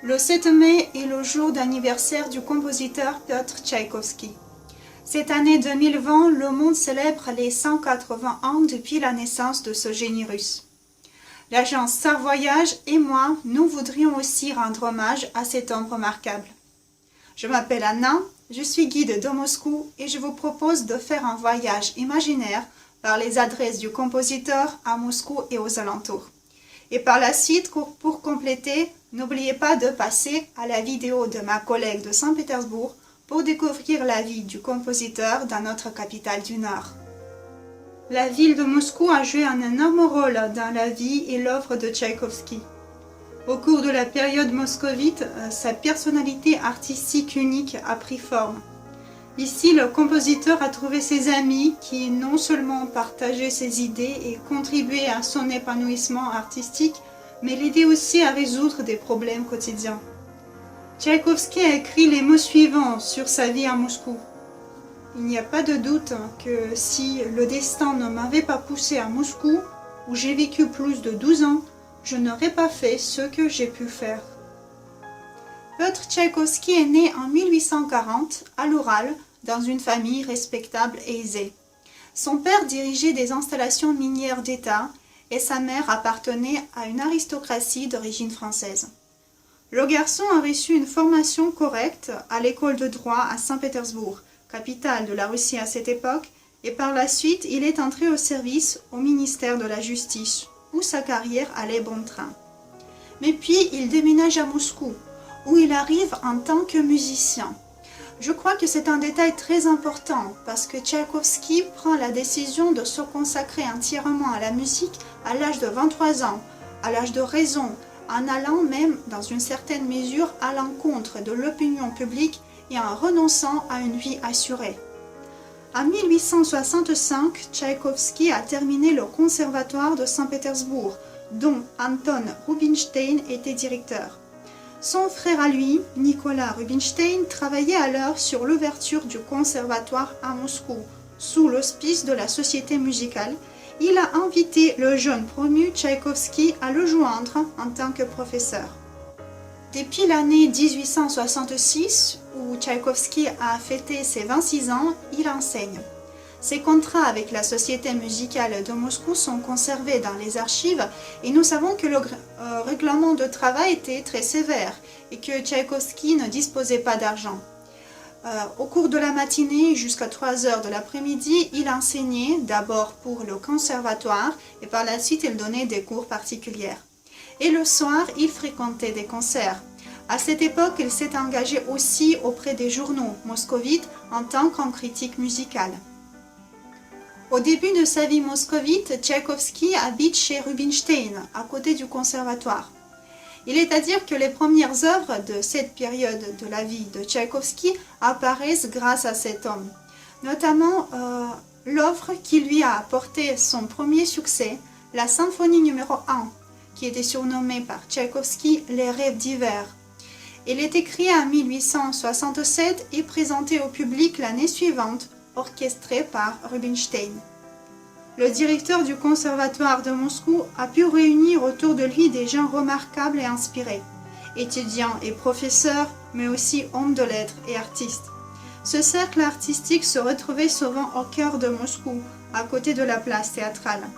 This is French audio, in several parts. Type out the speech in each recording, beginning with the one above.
Le 7 mai est le jour d'anniversaire du compositeur Piotr Tchaïkovski. Cette année 2020, le monde célèbre les 180 ans depuis la naissance de ce génie russe. L'agence Star Voyage et moi, nous voudrions aussi rendre hommage à cet homme remarquable. Je m'appelle Anna, je suis guide de Moscou et je vous propose de faire un voyage imaginaire par les adresses du compositeur à Moscou et aux alentours. Et par la suite, pour compléter, n'oubliez pas de passer à la vidéo de ma collègue de Saint-Pétersbourg pour découvrir la vie du compositeur dans notre capitale du Nord. La ville de Moscou a joué un énorme rôle dans la vie et l'œuvre de Tchaïkovski. Au cours de la période moscovite, sa personnalité artistique unique a pris forme. Ici, le compositeur a trouvé ses amis qui non seulement partageaient ses idées et contribuaient à son épanouissement artistique, mais l'aidaient aussi à résoudre des problèmes quotidiens. Tchaïkovski a écrit les mots suivants sur sa vie à Moscou. Il n'y a pas de doute que si le destin ne m'avait pas poussé à Moscou, où j'ai vécu plus de 12 ans, je n'aurais pas fait ce que j'ai pu faire. Piotr Tchaïkovski est né en 1840 à l'Oural, dans une famille respectable et aisée. Son père dirigeait des installations minières d'État et sa mère appartenait à une aristocratie d'origine française. Le garçon a reçu une formation correcte à l'école de droit à Saint-Pétersbourg, capitale de la Russie à cette époque, et par la suite il est entré au service au ministère de la Justice, où sa carrière allait bon train. Mais puis il déménage à Moscou, où il arrive en tant que musicien. Je crois que c'est un détail très important parce que Tchaïkovski prend la décision de se consacrer entièrement à la musique à l'âge de 23 ans, à l'âge de raison, en allant même dans une certaine mesure à l'encontre de l'opinion publique et en renonçant à une vie assurée. En 1865, Tchaïkovski a terminé le conservatoire de Saint-Pétersbourg, dont Anton Rubinstein était directeur. Son frère à lui, Nicolas Rubinstein, travaillait alors sur l'ouverture du conservatoire à Moscou, sous l'auspice de la société musicale. Il a invité le jeune promu Tchaïkovski à le joindre en tant que professeur. Depuis l'année 1866, où Tchaïkovski a fêté ses 26 ans, il enseigne. Ses contrats avec la Société musicale de Moscou sont conservés dans les archives et nous savons que le règlement de travail était très sévère et que Tchaïkovski ne disposait pas d'argent. Au cours de la matinée jusqu'à 3 heures de l'après-midi, il enseignait d'abord pour le conservatoire et par la suite il donnait des cours particuliers. Et le soir, il fréquentait des concerts. À cette époque, il s'est engagé aussi auprès des journaux moscovites en tant qu'en critique musicale. Au début de sa vie moscovite, Tchaïkovski habite chez Rubinstein, à côté du conservatoire. Il est à dire que les premières œuvres de cette période de la vie de Tchaïkovski apparaissent grâce à cet homme. Notamment l'œuvre qui lui a apporté son premier succès, la symphonie numéro 1, qui était surnommée par Tchaïkovski Les Rêves d'hiver. Elle est écrite en 1867 et présentée au public l'année suivante, orchestré par Rubinstein. Le directeur du conservatoire de Moscou a pu réunir autour de lui des gens remarquables et inspirés, étudiants et professeurs, mais aussi hommes de lettres et artistes. Ce cercle artistique se retrouvait souvent au cœur de Moscou, à côté de la place théâtrale.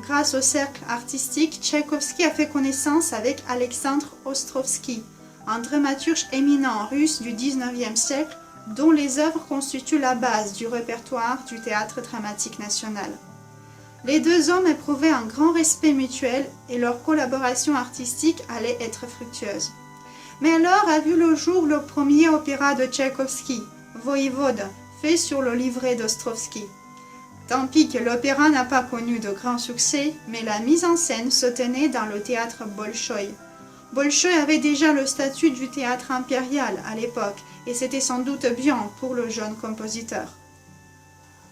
Grâce au cercle artistique, Tchaïkovski a fait connaissance avec Alexandre Ostrovsky, un dramaturge éminent russe du XIXe siècle, dont les œuvres constituent la base du répertoire du théâtre dramatique national. Les deux hommes éprouvaient un grand respect mutuel et leur collaboration artistique allait être fructueuse. Mais alors a vu le jour le premier opéra de Tchaïkovski, Voïvode, fait sur le livret d'Ostrovsky. Tant pis que l'opéra n'a pas connu de grand succès, mais la mise en scène se tenait dans le théâtre Bolchoï. Bolchoï avait déjà le statut du théâtre impérial à l'époque, et c'était sans doute bien pour le jeune compositeur.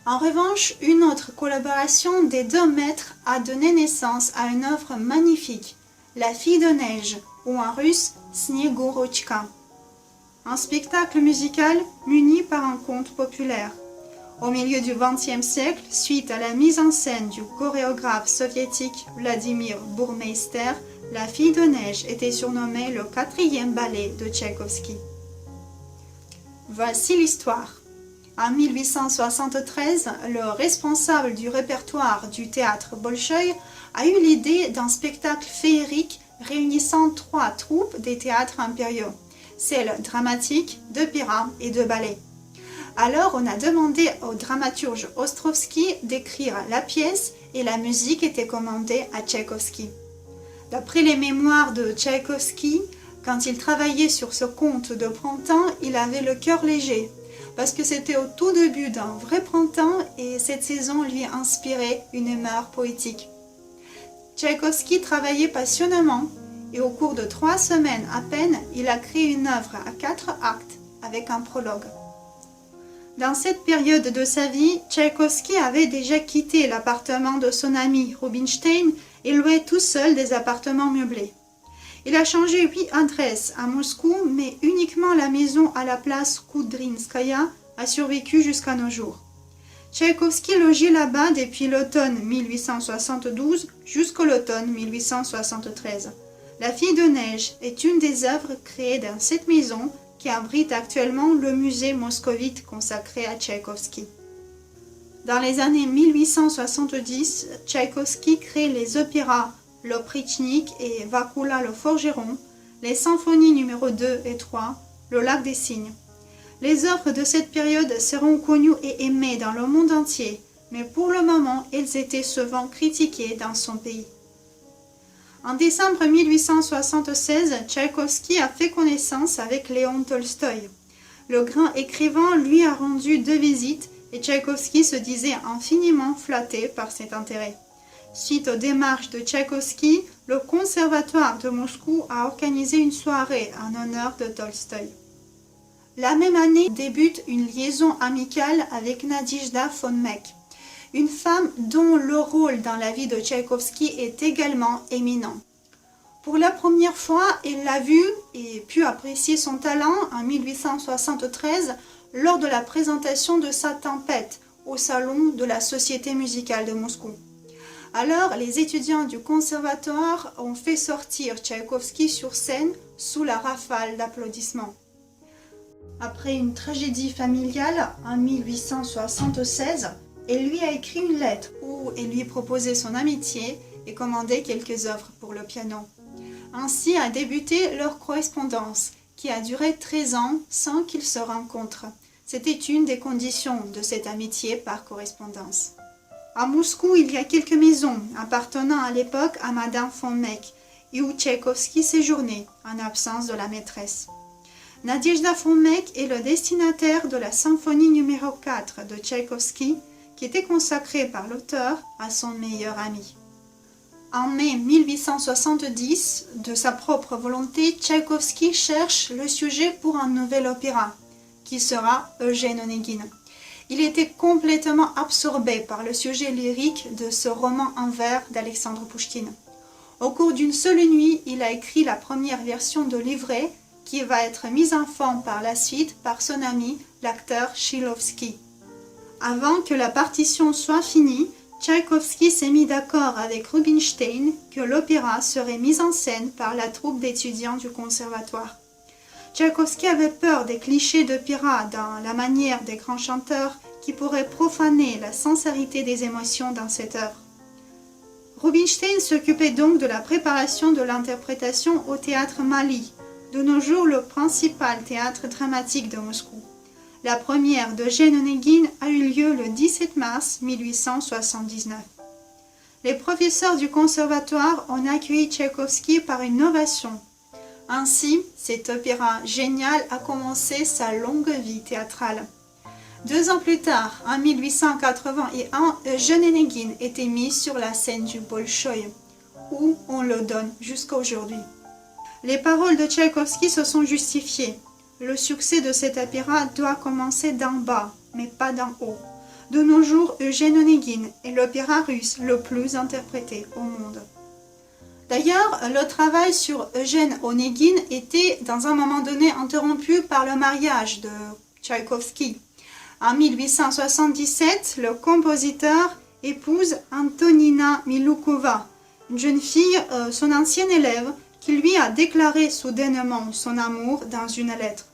En revanche, une autre collaboration des deux maîtres a donné naissance à une œuvre magnifique, La fille de neige, ou en russe Snegorochka. Un spectacle musical muni par un conte populaire. Au milieu du XXe siècle, suite à la mise en scène du chorégraphe soviétique Vladimir Bourmeister, La Fille de neige était surnommée le quatrième ballet de Tchaïkovski. Voici l'histoire. En 1873, le responsable du répertoire du théâtre Bolchoï a eu l'idée d'un spectacle féerique réunissant 3 troupes des théâtres impériaux, celles dramatiques, d'opéra et de ballet. Alors on a demandé au dramaturge Ostrovsky d'écrire la pièce et la musique était commandée à Tchaïkovski. D'après les mémoires de Tchaïkovski, quand il travaillait sur ce conte de printemps, il avait le cœur léger, parce que c'était au tout début d'un vrai printemps et cette saison lui inspirait une humeur poétique. Tchaïkovski travaillait passionnément et au cours de 3 semaines à peine, il a créé une œuvre à 4 actes avec un prologue. Dans cette période de sa vie, Tchaïkovski avait déjà quitté l'appartement de son ami Rubinstein et louait tout seul des appartements meublés. Il a changé 8 adresses à Moscou, mais uniquement la maison à la place Koudrinskaya a survécu jusqu'à nos jours. Tchaïkovski logeait là-bas depuis l'automne 1872 jusqu'à l'automne 1873. La Fille de neige est une des œuvres créées dans cette maison qui abrite actuellement le musée moscovite consacré à Tchaïkovski. Dans les années 1870, Tchaïkovski crée les opéras L'Oprichnik et Vakula le Forgeron, les symphonies numéro 2 et 3, Le Lac des Cygnes. Les œuvres de cette période seront connues et aimées dans le monde entier, mais pour le moment, elles étaient souvent critiquées dans son pays. En décembre 1876, Tchaïkovski a fait connaissance avec Léon Tolstoï. Le grand écrivain lui a rendu 2 visites et Tchaïkovski se disait infiniment flatté par cet intérêt. Suite aux démarches de Tchaïkovski, le Conservatoire de Moscou a organisé une soirée en honneur de Tolstoï. La même année débute une liaison amicale avec Nadijda von Meck, une femme dont le rôle dans la vie de Tchaïkovski est également éminent. Pour la première fois, il l'a vu et pu apprécier son talent en 1873 lors de la présentation de sa Tempête au salon de la Société musicale de Moscou. Alors, les étudiants du conservatoire ont fait sortir Tchaïkovski sur scène sous la rafale d'applaudissements. Après une tragédie familiale en 1876, elle lui a écrit une lettre où elle lui proposait son amitié et commandait quelques œuvres pour le piano. Ainsi a débuté leur correspondance, qui a duré 13 ans sans qu'ils se rencontrent. C'était une des conditions de cette amitié par correspondance. À Moscou, il y a quelques maisons appartenant à l'époque à Madame von Meck et où Tchaïkovski séjournait en absence de la maîtresse. Nadijda von Meck est le destinataire de la symphonie numéro 4 de Tchaïkovski qui était consacrée par l'auteur à son meilleur ami. En mai 1870, de sa propre volonté, Tchaïkovski cherche le sujet pour un nouvel opéra, qui sera Eugène Onegin. Il était complètement absorbé par le sujet lyrique de ce roman en vers d'Alexandre Pouchkine. Au cours d'une seule nuit, il a écrit la première version de livret qui va être mise en forme par la suite par son ami, l'acteur Chilovski. Avant que la partition soit finie, Tchaïkovski s'est mis d'accord avec Rubinstein que l'opéra serait mis en scène par la troupe d'étudiants du conservatoire. Tchaïkovski avait peur des clichés d'opéra dans la manière des grands chanteurs qui pourraient profaner la sincérité des émotions dans cette œuvre. Rubinstein s'occupait donc de la préparation de l'interprétation au théâtre Mali, de nos jours le principal théâtre dramatique de Moscou. La première d'Eugène Onegin a eu lieu le 17 mars 1879. Les professeurs du conservatoire ont accueilli Tchaïkovski par une ovation. Ainsi, cet opéra génial a commencé sa longue vie théâtrale. 2 ans plus tard, en 1881, Eugène Onegin était mis sur la scène du Bolchoï, où on le donne jusqu'à aujourd'hui. Les paroles de Tchaïkovski se sont justifiées. Le succès de cet opéra doit commencer d'en bas, mais pas d'en haut. De nos jours, Eugène Onegin est l'opéra russe le plus interprété au monde. D'ailleurs, le travail sur Eugène Onegin était dans un moment donné interrompu par le mariage de Tchaïkovski. En 1877, le compositeur épouse Antonina Miloukova, une jeune fille, son ancienne élève, qui lui a déclaré soudainement son amour dans une lettre.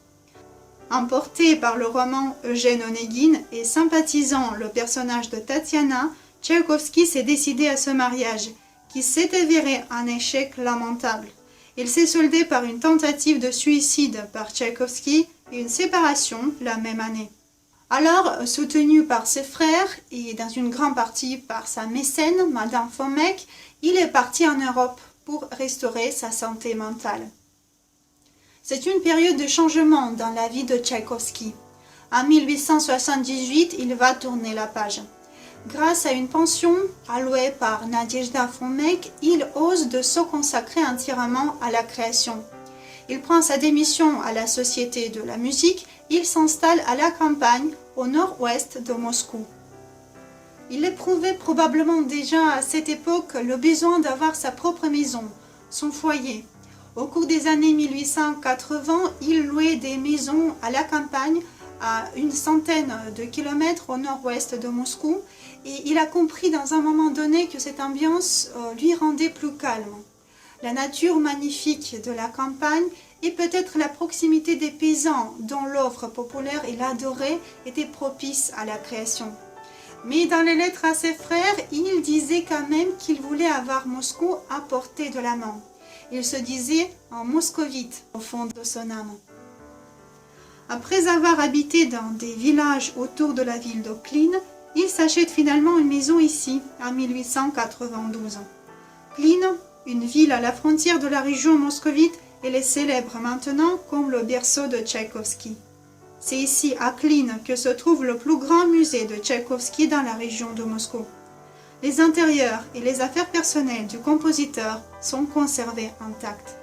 Emporté par le roman Eugène Onégine et sympathisant le personnage de Tatiana, Tchaïkovski s'est décidé à ce mariage, qui s'est avéré un échec lamentable. Il s'est soldé par une tentative de suicide par Tchaïkovski et une séparation la même année. Alors, soutenu par ses frères et dans une grande partie par sa mécène, Madame Fomek, il est parti en Europe pour restaurer sa santé mentale. C'est une période de changement dans la vie de Tchaïkovski. En 1878, il va tourner la page. Grâce à une pension allouée par Nadejda Fomek, il ose de se consacrer entièrement à la création. Il prend sa démission à la Société de la musique, il s'installe à la campagne au nord-ouest de Moscou. Il éprouvait probablement déjà à cette époque le besoin d'avoir sa propre maison, son foyer. Au cours des années 1880, il louait des maisons à la campagne à une centaine de kilomètres au nord-ouest de Moscou et il a compris dans un moment donné que cette ambiance lui rendait plus calme. La nature magnifique de la campagne et peut-être la proximité des paysans dont l'offre populaire il adorait était propice à la création. Mais dans les lettres à ses frères, il disait quand même qu'il voulait avoir Moscou à portée de la main. Il se disait un moscovite au fond de son âme. Après avoir habité dans des villages autour de la ville de Klin, il s'achète finalement une maison ici, en 1892. Klin, une ville à la frontière de la région moscovite, elle est célèbre maintenant comme le berceau de Tchaïkovski. C'est ici, à Klin, que se trouve le plus grand musée de Tchaïkovski dans la région de Moscou. Les intérieurs et les affaires personnelles du compositeur sont conservés intacts.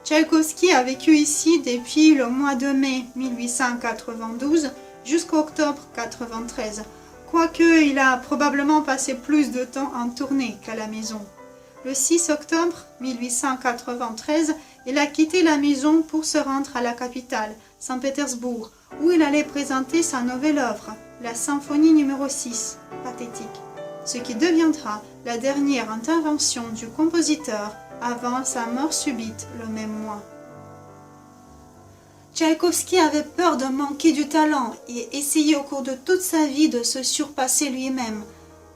Tchaïkovski a vécu ici depuis le mois de mai 1892 jusqu'à octobre 1993, quoique il a probablement passé plus de temps en tournée qu'à la maison. Le 6 octobre 1893, il a quitté la maison pour se rendre à la capitale, Saint-Pétersbourg, où il allait présenter sa nouvelle œuvre, la symphonie numéro 6, Pathétique, ce qui deviendra la dernière intervention du compositeur avant sa mort subite le même mois. Tchaïkovski avait peur de manquer du talent et essayait au cours de toute sa vie de se surpasser lui-même.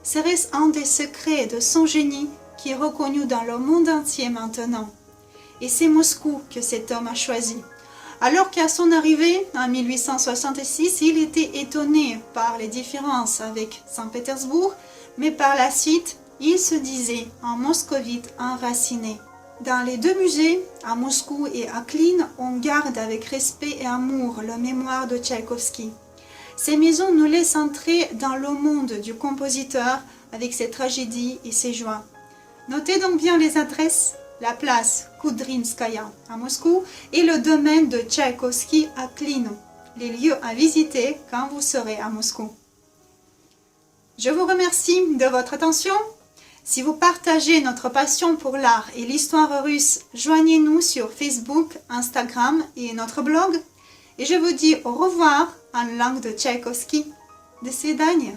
Serait-ce un des secrets de son génie qui est reconnu dans le monde entier maintenant? Et c'est Moscou que cet homme a choisi. Alors qu'à son arrivée, en 1866, il était étonné par les différences avec Saint-Pétersbourg, mais par la suite, il se disait un moscovite enraciné. Dans les deux musées, à Moscou et à Klin, on garde avec respect et amour la mémoire de Tchaïkovski. Ces maisons nous laissent entrer dans le monde du compositeur avec ses tragédies et ses joies. Notez donc bien les adresses: la place Koudrinskaya à Moscou et le domaine de Tchaïkovski à Klin, les lieux à visiter quand vous serez à Moscou. Je vous remercie de votre attention. Si vous partagez notre passion pour l'art et l'histoire russe, joignez-nous sur Facebook, Instagram et notre blog. Et je vous dis au revoir en langue de Tchaïkovski. До свидания.